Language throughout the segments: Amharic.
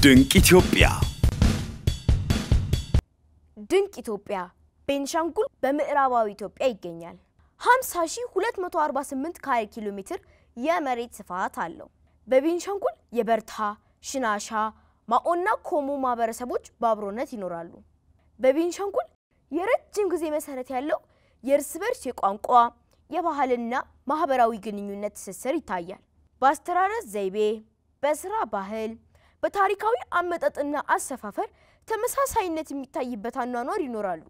ድንቅ ኢትዮጵያ ድንቅ ኢትዮጵያ ቤንሻንጉል በምዕራባዊ ኢትዮጵያ ይገኛል 50248 ካሬ ኪሎ ሜትር የመሬት ስፋት አለው በቤንሻንጉል የበርታ ሽናሻ ማኦና ኮሞ ማህበረሰቦች በአብሮነት ይኖራሉ በቤንሻንጉል የረጅም ጊዜ መሰረት ያለው የእርስ በርስ የቋንቋ የባህልና ማህበራዊ ግንኙነት ትስስር ይታያል በአስተራረስ ዘይቤ በስራ ባህል በታሪካዊ አመጣጥና አሰፋፈር ተመሳሳይነት የሚታይበት አኗኗር ይኖራሉ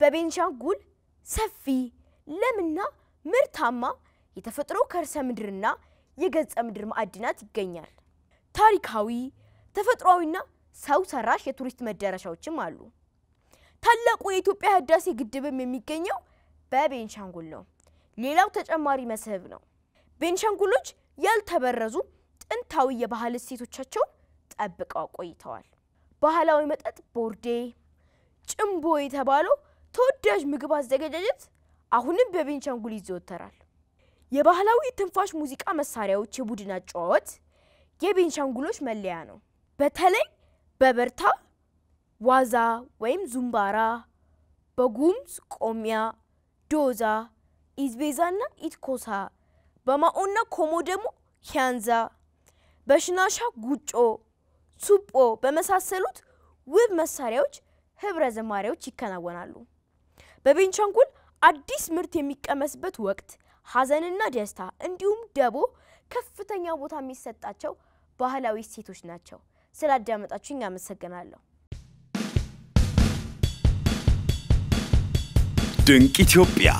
በቤንሻንጉል ሰፊ ለምና ምርታማ የተፈጥሮ ከርሰ ምድርና የገጸ ምድር ማዕድናት ይገኛል ታሪካዊ ተፈጥሯዊና ሰው ሰራሽ የቱሪስት መዳረሻዎችም አሉ ታላቁ የኢትዮጵያ ህዳሴ ግድብም የሚገኘው በቤንሻንጉል ነው ሌላው ተጨማሪ መስህብ ነው ቤንሻንጉሎች ያልተበረዙ ጥንታዊ የባህል እሴቶቻቸው ጠብቀው ቆይተዋል ባህላዊ መጠጥ ቦርዴ ጭምቦ የተባለው ተወዳጅ ምግብ አዘገጃጀት አሁንም በቤንሻንጉል ይዘወተራል የባህላዊ ትንፋሽ ሙዚቃ መሳሪያዎች የቡድን አጫዋወት የቤንሻንጉሎች መለያ ነው በተለይ በበርታ ዋዛ ወይም ዙምባራ በጉምዝ ቆሚያ ዶዛ ኢዝቤዛና ኢትኮሳ በማኦና ኮሞ ደግሞ ሂያንዛ በሽናሻ ጉጮ ሱጶ በመሳሰሉት ውብ መሳሪያዎች ህብረ ዘማሪያዎች ይከናወናሉ በቤንሻንጉል አዲስ ምርት የሚቀመስበት ወቅት ሐዘንና ደስታ እንዲሁም ደቦ ከፍተኛ ቦታ የሚሰጣቸው ባህላዊ እሴቶች ናቸው ስላዳመጣችሁኝ አመሰግናለሁ ድንቅ ኢትዮጵያ